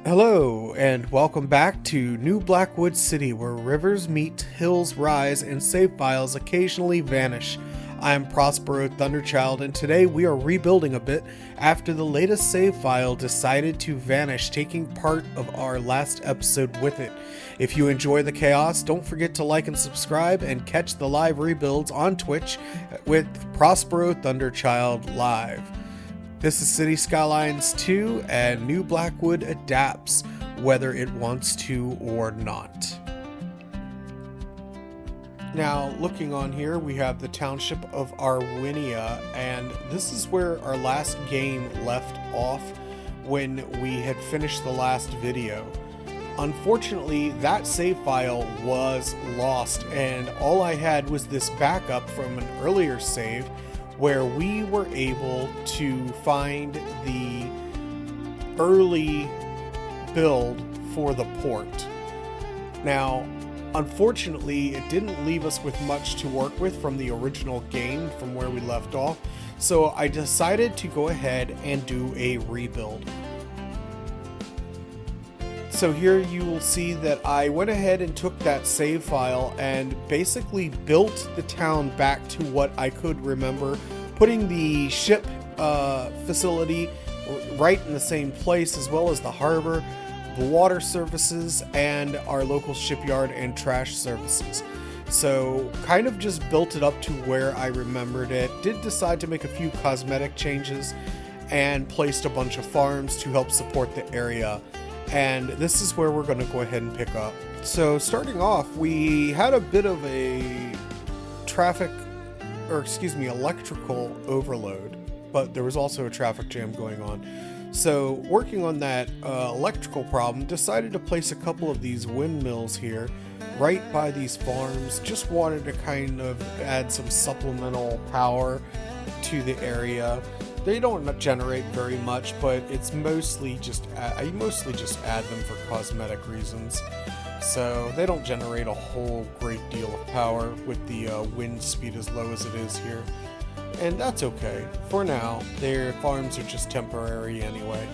Hello, and welcome back to New Blackwood City, where rivers meet, hills rise, and save files occasionally vanish. I'm Prospero Thunderchild, and today we are rebuilding a bit after the latest save file decided to vanish, taking part of our last episode with it. If you enjoy the chaos, don't forget to like and subscribe, and catch the live rebuilds on Twitch with Prospero Thunderchild Live. This is City Skylines 2, and New Blackwood adapts whether it wants to or not. Now, looking on here, we have the township of Arwynia, and this is where our last game left off when we had finished the last video. Unfortunately, that save file was lost, and all I had was this backup from an earlier save where we were able to find the early build for the port. Now, unfortunately, it didn't leave us with much to work with from the original game from where we left off, so I decided to go ahead and do a rebuild. So here you will see that I went ahead and took that save file and basically built the town back to what I could remember, putting the ship facility right in the same place, as well as the harbor, the water services, and our local shipyard and trash services. So kind of just built it up to where I remembered it. Did decide to make a few cosmetic changes and placed a bunch of farms to help support the area. And this is where we're going to go ahead and pick up. So starting off, we had a bit of a electrical overload, but there was also a traffic jam going on. So working on that electrical problem, decided to place a couple of these windmills here right by these farms. Just wanted to kind of add some supplemental power to the area. They don't generate very much, but it's mostly just I mostly just add them for cosmetic reasons. So they don't generate a whole great deal of power with the wind speed as low as it is here. And that's okay. For now, their farms are just temporary anyway.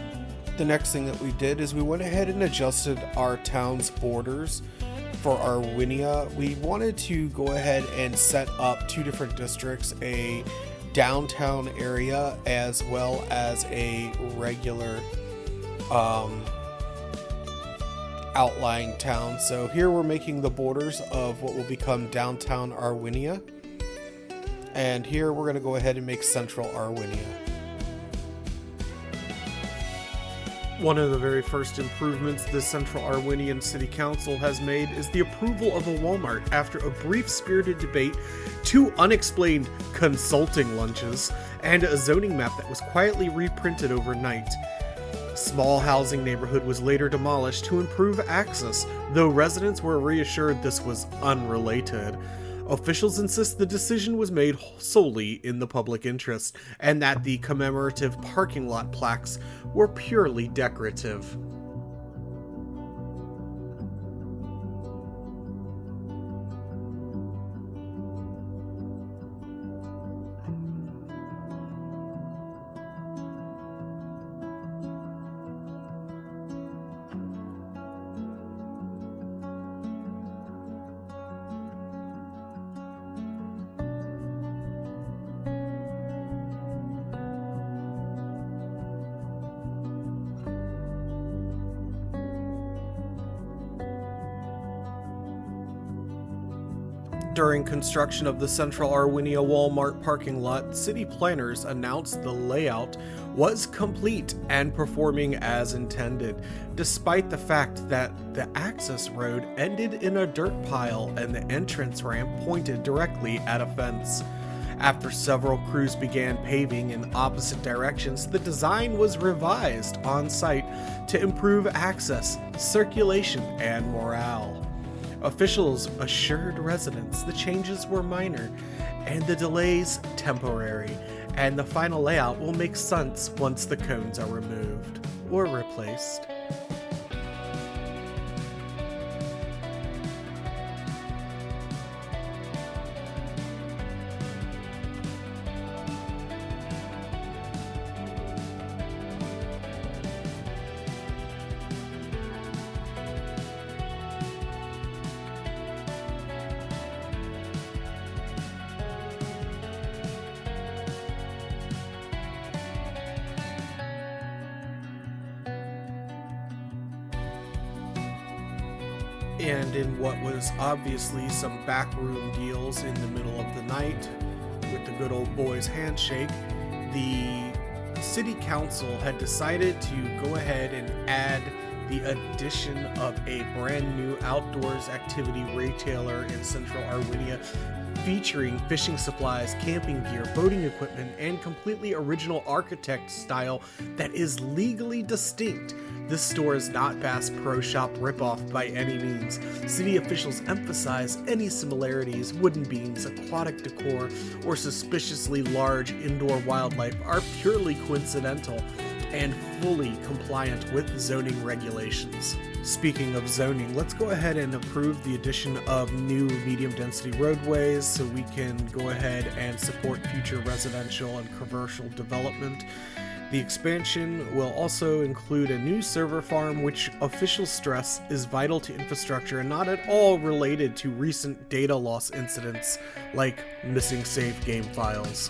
The next thing that we did is we went ahead and adjusted our town's borders for Arwynia. We wanted to go ahead and set up two different districts, a downtown area as well as a regular outlying town. So here we're making the borders of what will become downtown Arwynia, and here we're going to go ahead and make Central Arwynia. One of the very first improvements the Central Arwynian City Council has made is the approval of a Walmart after a brief spirited debate, two unexplained consulting lunches, and a zoning map that was quietly reprinted overnight. A small housing neighborhood was later demolished to improve access, though residents were reassured this was unrelated. Officials insist the decision was made solely in the public interest, and that the commemorative parking lot plaques were purely decorative. During construction of the Central Arwynia Walmart parking lot, city planners announced the layout was complete and performing as intended, despite the fact that the access road ended in a dirt pile and the entrance ramp pointed directly at a fence. After several crews began paving in opposite directions, the design was revised on site to improve access, circulation, and morale. Officials assured residents the changes were minor and the delays temporary, and the final layout will make sense once the cones are removed or replaced. And in what was obviously some backroom deals in the middle of the night, with the good old boys handshake, the city council had decided to go ahead and add the addition of a brand new outdoors activity retailer in Central Arwynia, featuring fishing supplies, camping gear, boating equipment, and completely original architect style that is legally distinct. This store is not Bass Pro Shop ripoff by any means. City officials emphasize any similarities, wooden beams, aquatic decor, or suspiciously large indoor wildlife are purely coincidental and fully compliant with zoning regulations. Speaking of zoning, let's go ahead and approve the addition of new medium-density roadways so we can go ahead and support future residential and commercial development. The expansion will also include a new server farm, which officials stress is vital to infrastructure and not at all related to recent data loss incidents like missing saved game files.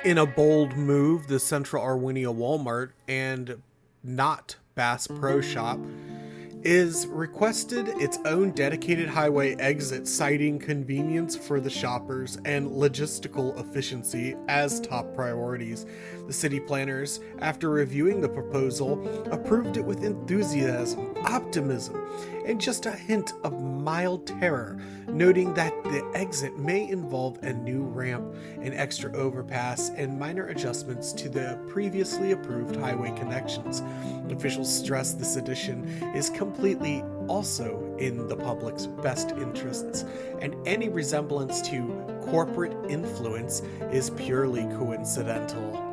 In a bold move, the Central Arwynia Walmart, and not Bass Pro Shop, is requested its own dedicated highway exit, citing convenience for the shoppers and logistical efficiency as top priorities. The city planners, after reviewing the proposal, approved it with enthusiasm, optimism, and just a hint of mild terror, noting that the exit may involve a new ramp, an extra overpass, and minor adjustments to the previously approved highway connections. Officials stress this addition is completely also in the public's best interests, and any resemblance to corporate influence is purely coincidental.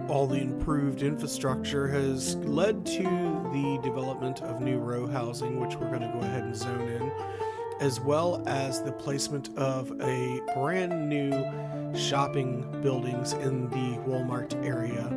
All the improved infrastructure has led to the development of new row housing, which we're going to go ahead and zone in, as well as the placement of a brand new shopping buildings in the Walmart area.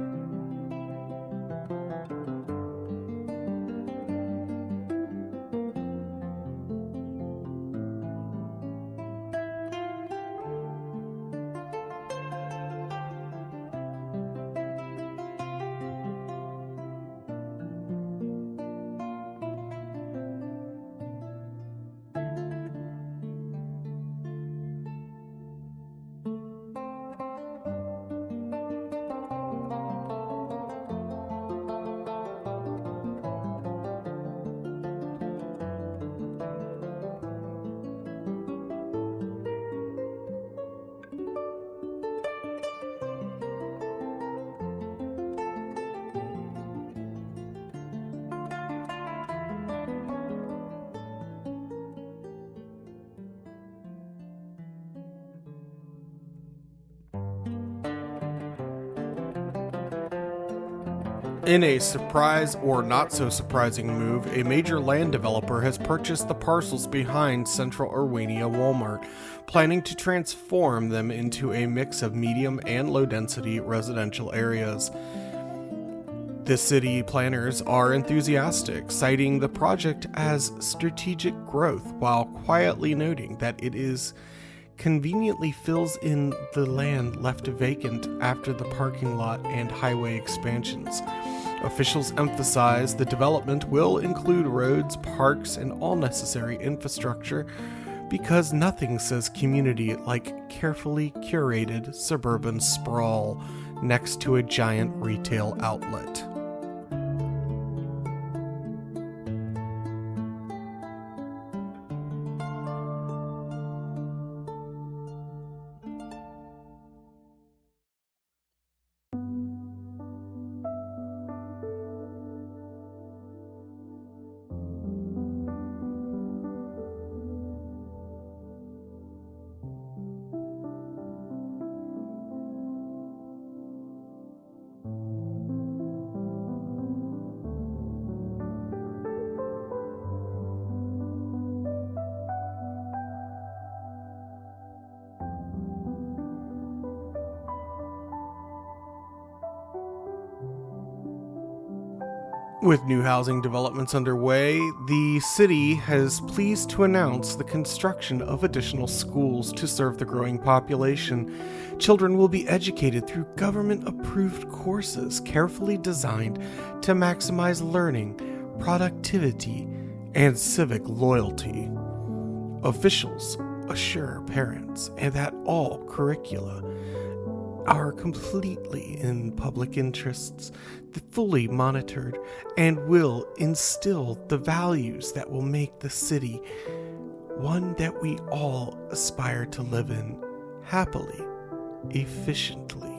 In a surprise or not so surprising move, a major land developer has purchased the parcels behind Central Arwynia Walmart, planning to transform them into a mix of medium and low density residential areas. The city planners are enthusiastic, citing the project as strategic growth while quietly noting that it is conveniently fills in the land left vacant after the parking lot and highway expansions. Officials emphasize the development will include roads, parks, and all necessary infrastructure because nothing says community like carefully curated suburban sprawl next to a giant retail outlet. With new housing developments underway, the city is pleased to announce the construction of additional schools to serve the growing population. Children will be educated through government-approved courses carefully designed to maximize learning, productivity, and civic loyalty. Officials assure parents that all curricula are completely in public interests, fully monitored, and will instill the values that will make the city one that we all aspire to live in happily, efficiently.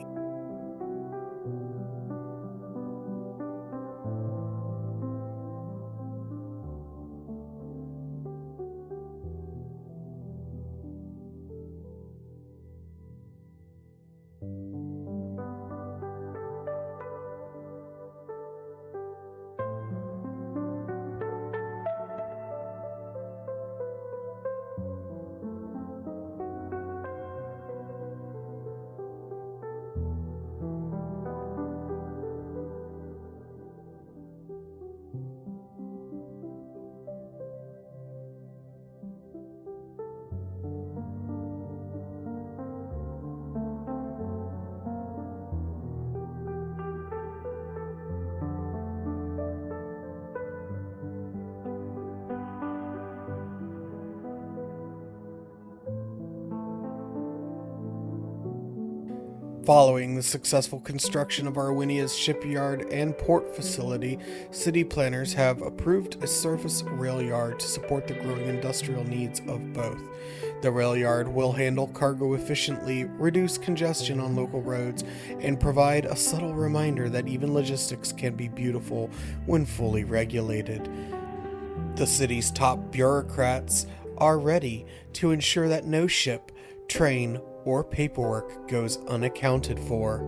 Following the successful construction of Arwynia's shipyard and port facility, city planners have approved a surface rail yard to support the growing industrial needs of both. The rail yard will handle cargo efficiently, reduce congestion on local roads, and provide a subtle reminder that even logistics can be beautiful when fully regulated. The city's top bureaucrats are ready to ensure that no ship, train, or paperwork goes unaccounted for.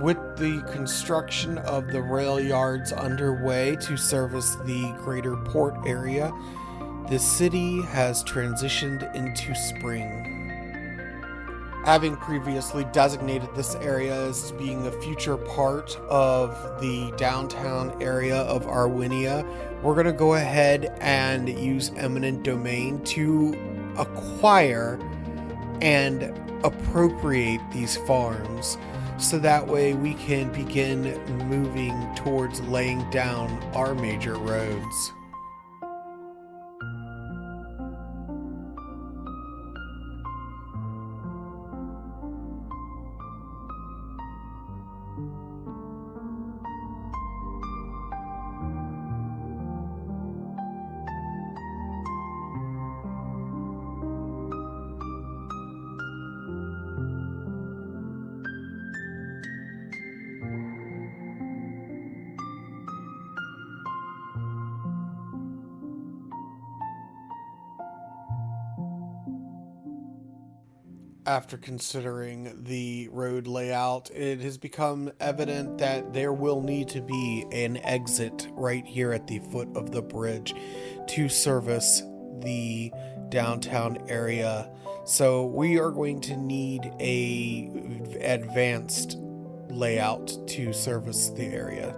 With the construction of the rail yards underway to service the greater port area, the city has transitioned into spring. Having previously designated this area as being a future part of the downtown area of Arwynia, we're going to go ahead and use eminent domain to acquire and appropriate these farms, so that way we can begin moving towards laying down our major roads. After considering the road layout, it has become evident that there will need to be an exit right here at the foot of the bridge to service the downtown area. So we are going to need a advanced layout to service the area.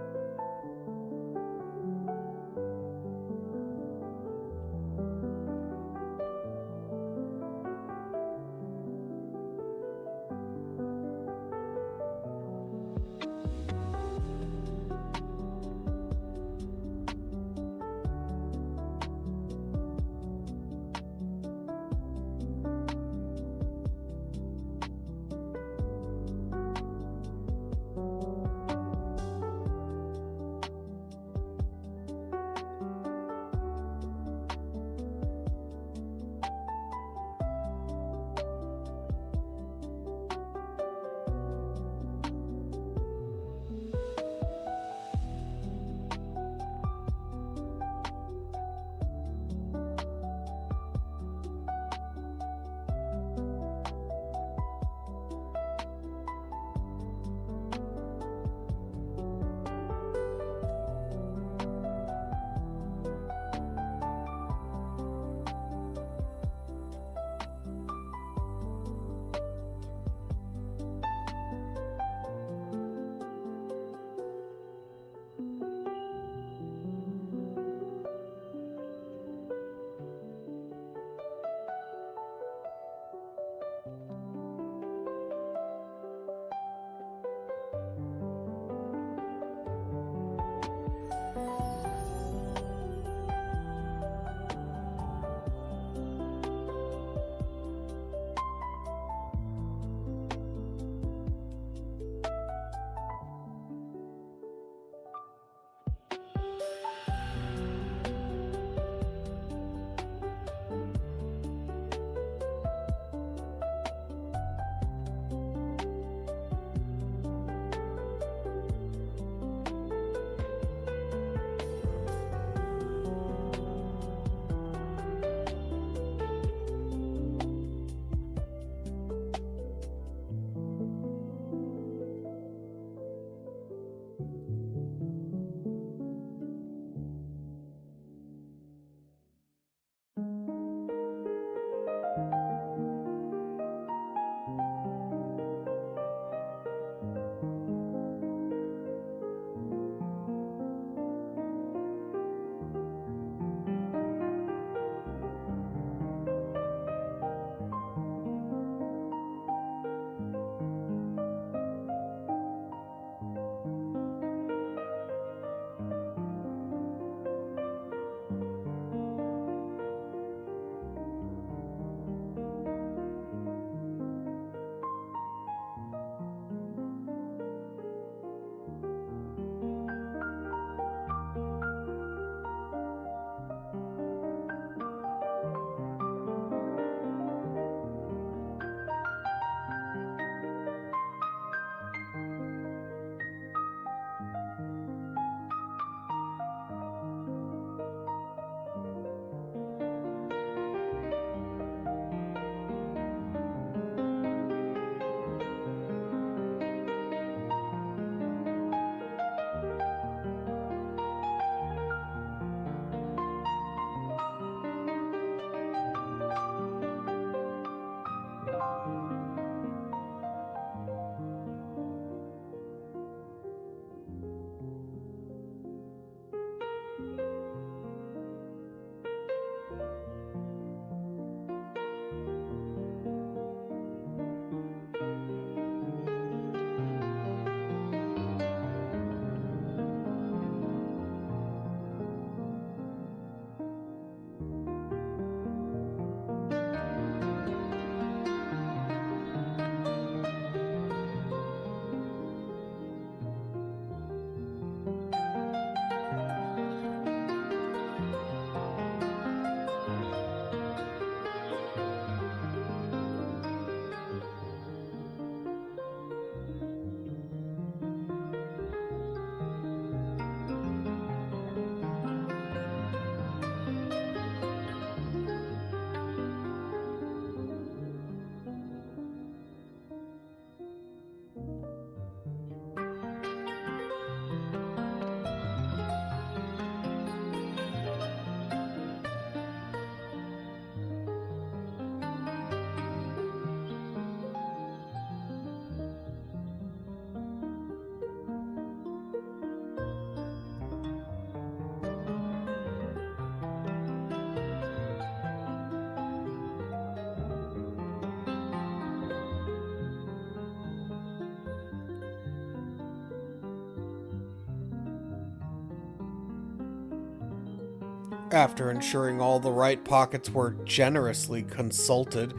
After ensuring all the right pockets were generously consulted,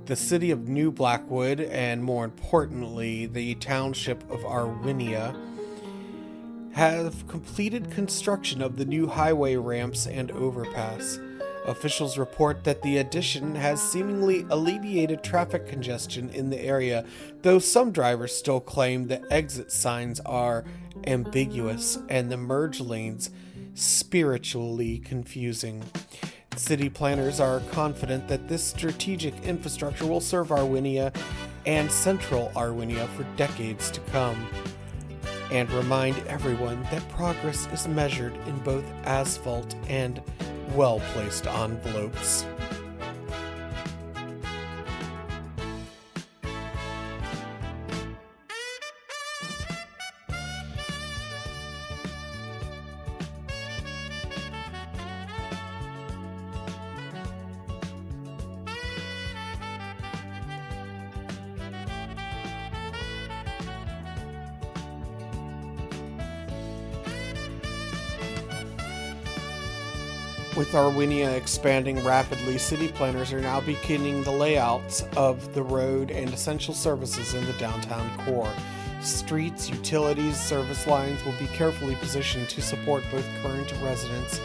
the city of New Blackwood, and more importantly, the township of Arwynia, have completed construction of the new highway ramps and overpass. Officials report that the addition has seemingly alleviated traffic congestion in the area, though some drivers still claim the exit signs are ambiguous and the merge lanes spiritually confusing. City planners are confident that this strategic infrastructure will serve Arwynia and Central Arwynia for decades to come, and remind everyone that progress is measured in both asphalt and well-placed envelopes. With Arwynia expanding rapidly, city planners are now beginning the layouts of the road and essential services in the downtown core. Streets, utilities, service lines will be carefully positioned to support both current residents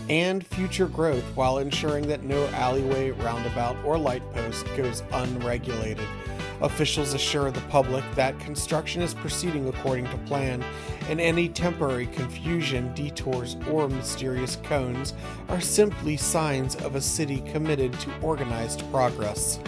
and future growth while ensuring that no alleyway, roundabout, or light post goes unregulated. Officials assure the public that construction is proceeding according to plan, and any temporary confusion, detours, or mysterious cones are simply signs of a city committed to organized progress.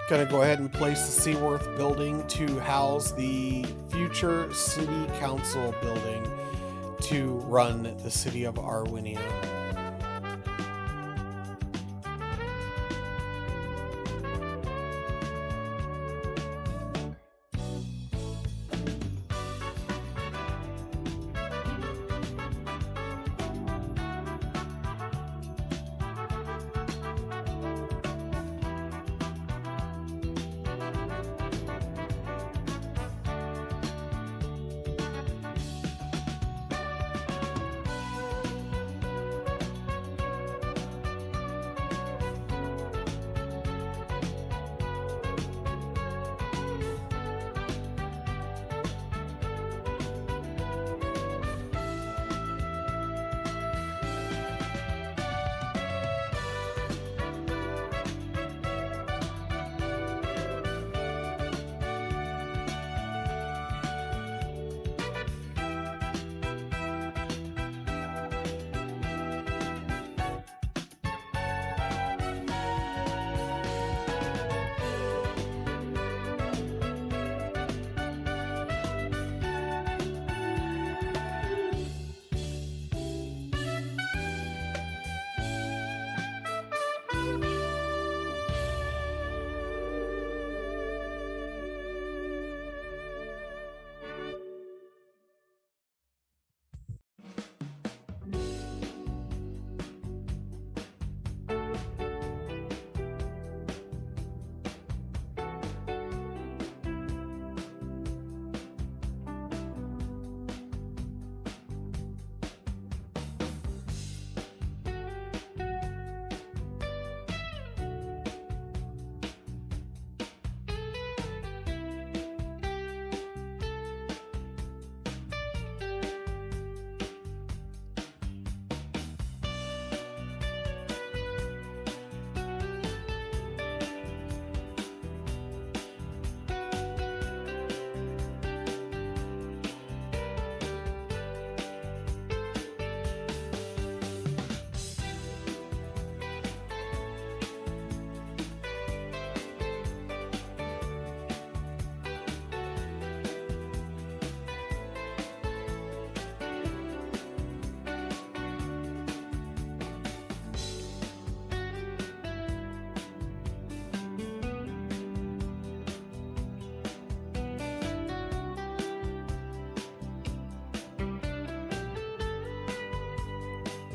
Going to go ahead and place the Seaworth building to house the future city council building to run the city of Arwynia.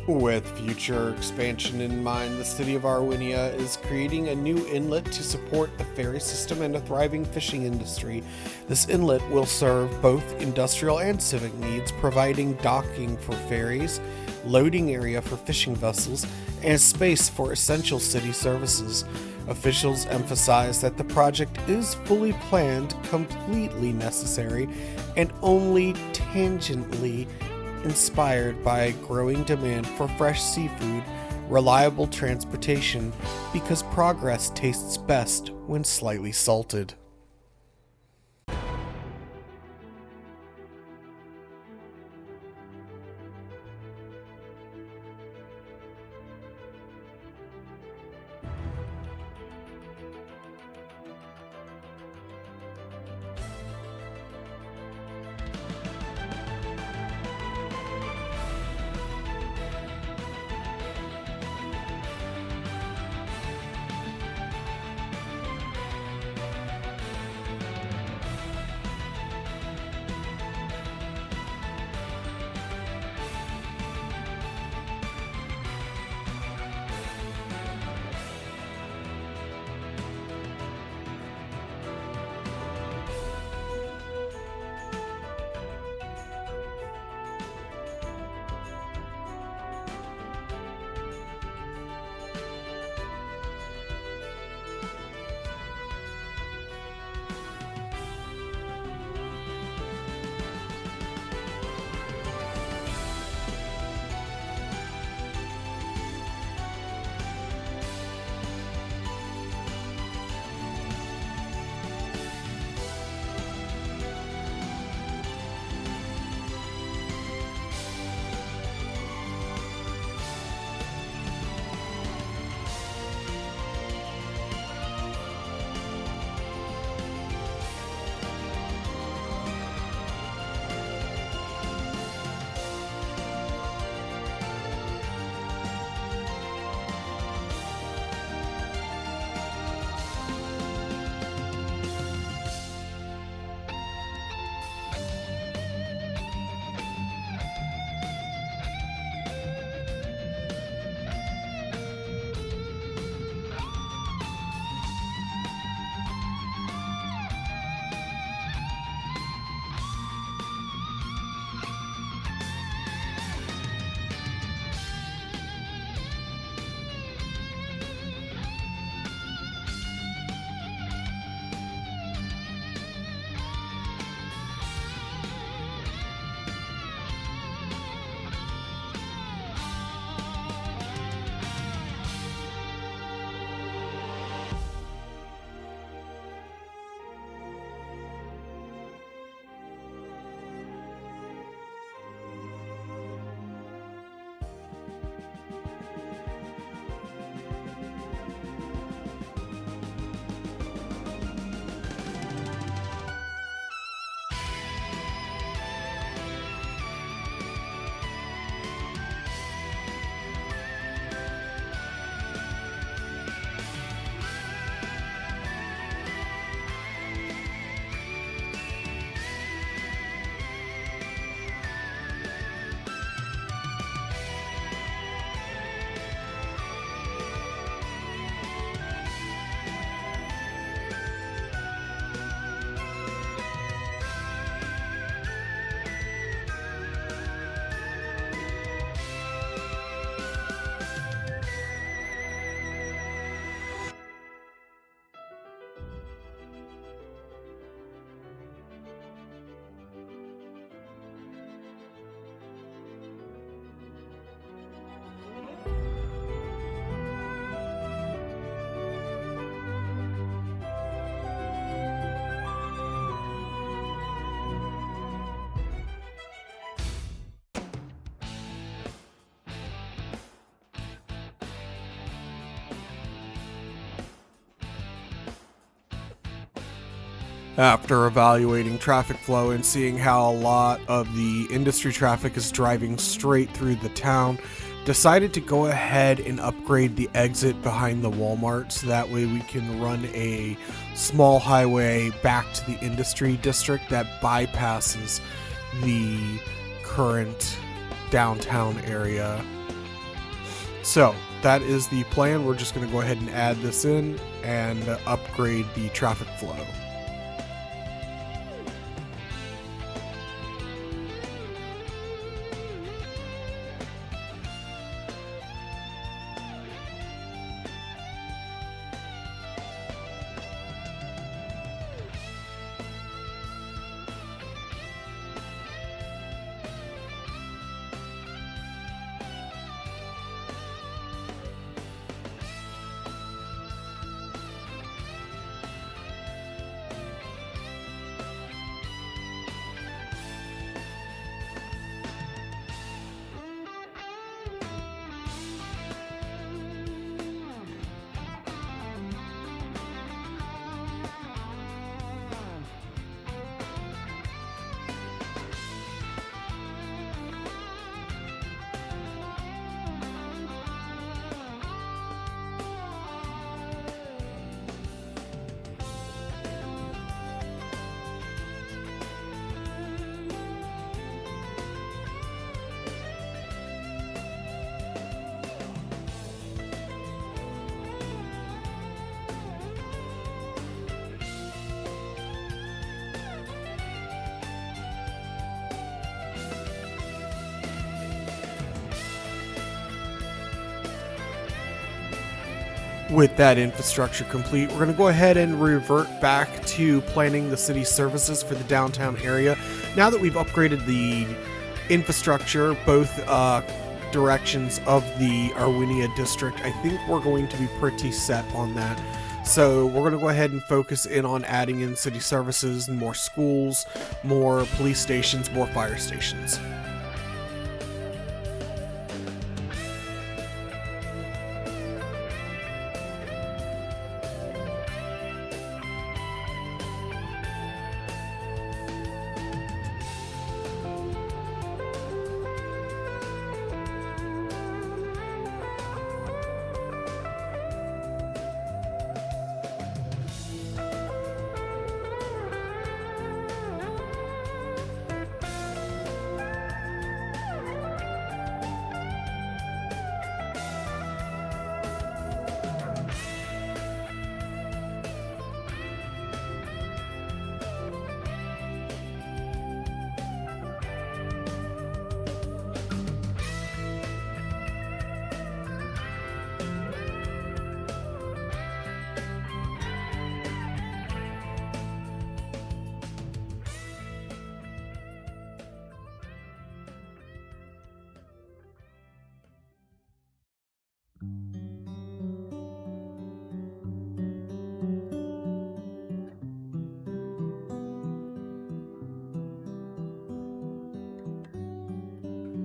With future expansion in mind, the city of Arwynia is creating a new inlet to support the ferry system and a thriving fishing industry. This inlet will serve both industrial and civic needs, providing docking for ferries, loading area for fishing vessels, and space for essential city services. Officials emphasize that the project is fully planned, completely necessary, and only tangentially inspired by growing demand for fresh seafood, reliable transportation, because progress tastes best when slightly salted. After evaluating traffic flow and seeing how a lot of the industry traffic is driving straight through the town, decided to go ahead and upgrade the exit behind the Walmart so that way we can run a small highway back to the industry district that bypasses the current downtown area. So that is the plan. We're just going to go ahead and add this in and upgrade the traffic flow. With that infrastructure complete, we're going to go ahead and revert back to planning the city services for the downtown area. Now that we've upgraded the infrastructure, both directions of the Arwynia district, I think we're going to be pretty set on that. So we're going to go ahead and focus in on adding in city services, more schools, more police stations, more fire stations.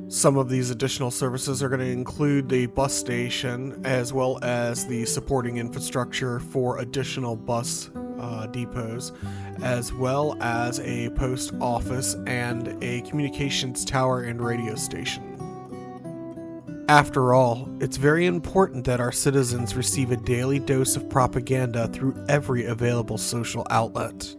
Some of these additional services are going to include the bus station as well as the supporting infrastructure for additional bus depots, as well as a post office and a communications tower and radio station. After all, it's very important that our citizens receive a daily dose of propaganda through every available social outlet.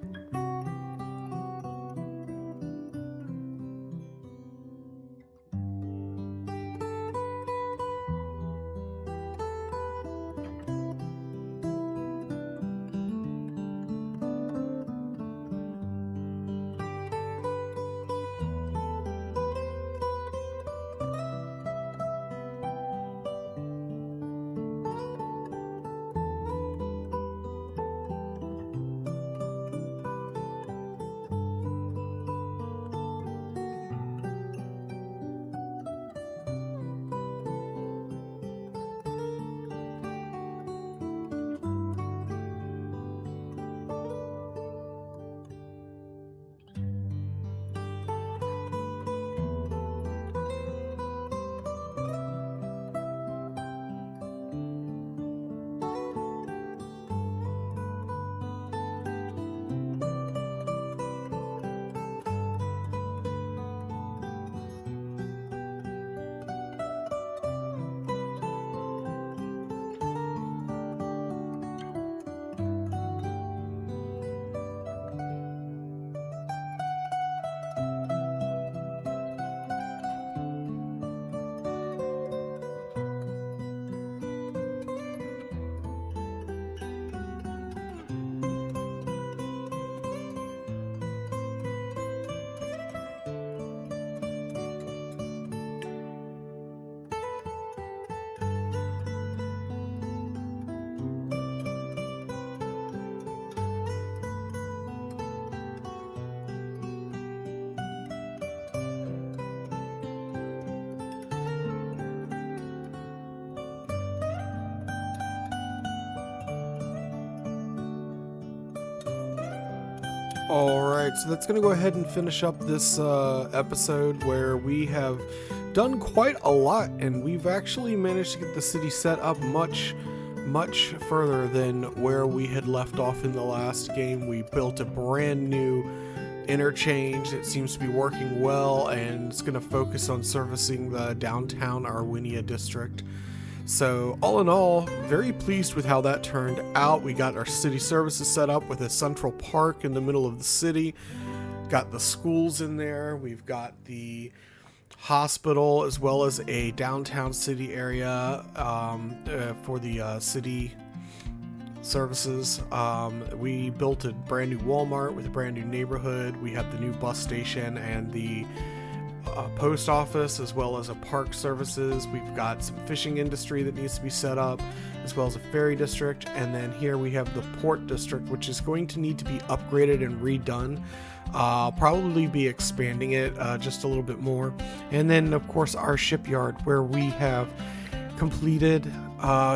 Alright, so that's going to go ahead and finish up this episode where we have done quite a lot, and we've actually managed to get the city set up much further than where we had left off in the last game. We built a brand new interchange that seems to be working well, and it's going to focus on servicing the downtown Arwynia district. So all in all, very pleased with how that turned out. We got our city services set up with a central park in the middle of the city, got the schools in there, we've got the hospital as well as a downtown city area for the city services. We built a brand new Walmart with a brand new neighborhood. We have the new bus station and the post office, as well as a park services. We've got some fishing industry that needs to be set up, as well as a ferry district. And then here we have the port district, which is going to need to be upgraded and redone. Probably be expanding it just a little bit more. And then of course our shipyard, where we have completed,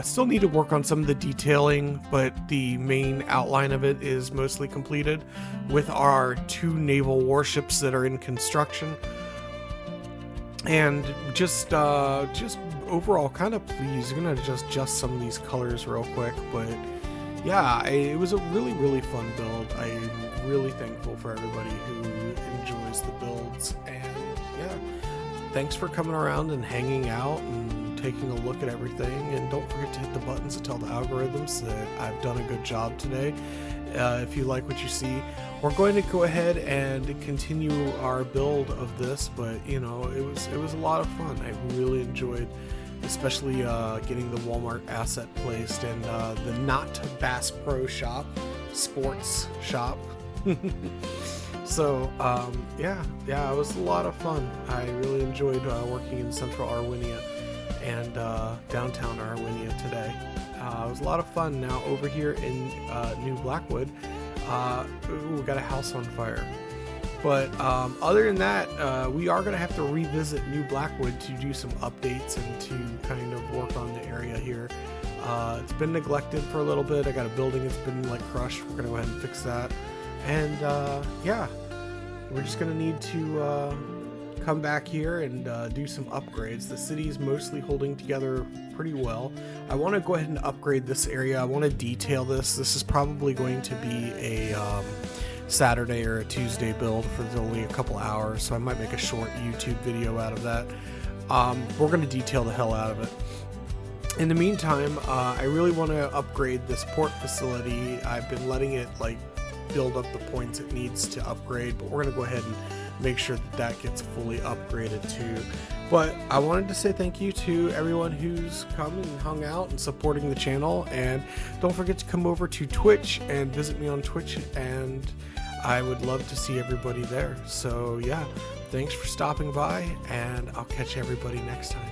still need to work on some of the detailing, but the main outline of it is mostly completed, with our 2 naval warships that are in construction. And just overall kind of pleased. I'm gonna just adjust some of these colors real quick, but yeah, it was a really fun build. I'm really thankful for everybody who enjoys the builds, and yeah, thanks for coming around and hanging out and taking a look at everything. And don't forget to hit the buttons to tell the algorithms that I've done a good job today. If you like what you see, we're going to go ahead and continue our build of this, but you know, it was a lot of fun. I really enjoyed, especially getting the Walmart asset placed, and the not Bass Pro Shop, sports shop. So yeah, it was a lot of fun. I really enjoyed working in Central Arwynia and downtown Arwynia today. It was a lot of fun. Now over here in New Blackwood, we got a house on fire. But other than that, we are going to have to revisit New Blackwood to do some updates and to kind of work on the area here. It's been neglected for a little bit. I got a building that's been like crushed. We're going to go ahead and fix that. And yeah, we're just going to need to come back here and do some upgrades. The city is mostly holding together pretty well. I want to go ahead and upgrade this area. I want to detail this. This is probably going to be a Saturday or a Tuesday build for only a couple hours, so I might make a short YouTube video out of that. We're going to detail the hell out of it. In the meantime, I really want to upgrade this port facility. I've been letting it like build up the points it needs to upgrade, but we're going to go ahead and make sure that that gets fully upgraded too. But I wanted to say thank you to everyone who's come and hung out and supporting the channel, and don't forget to come over to Twitch and visit me on Twitch, and I would love to see everybody there. So yeah, thanks for stopping by, and I'll catch everybody next time.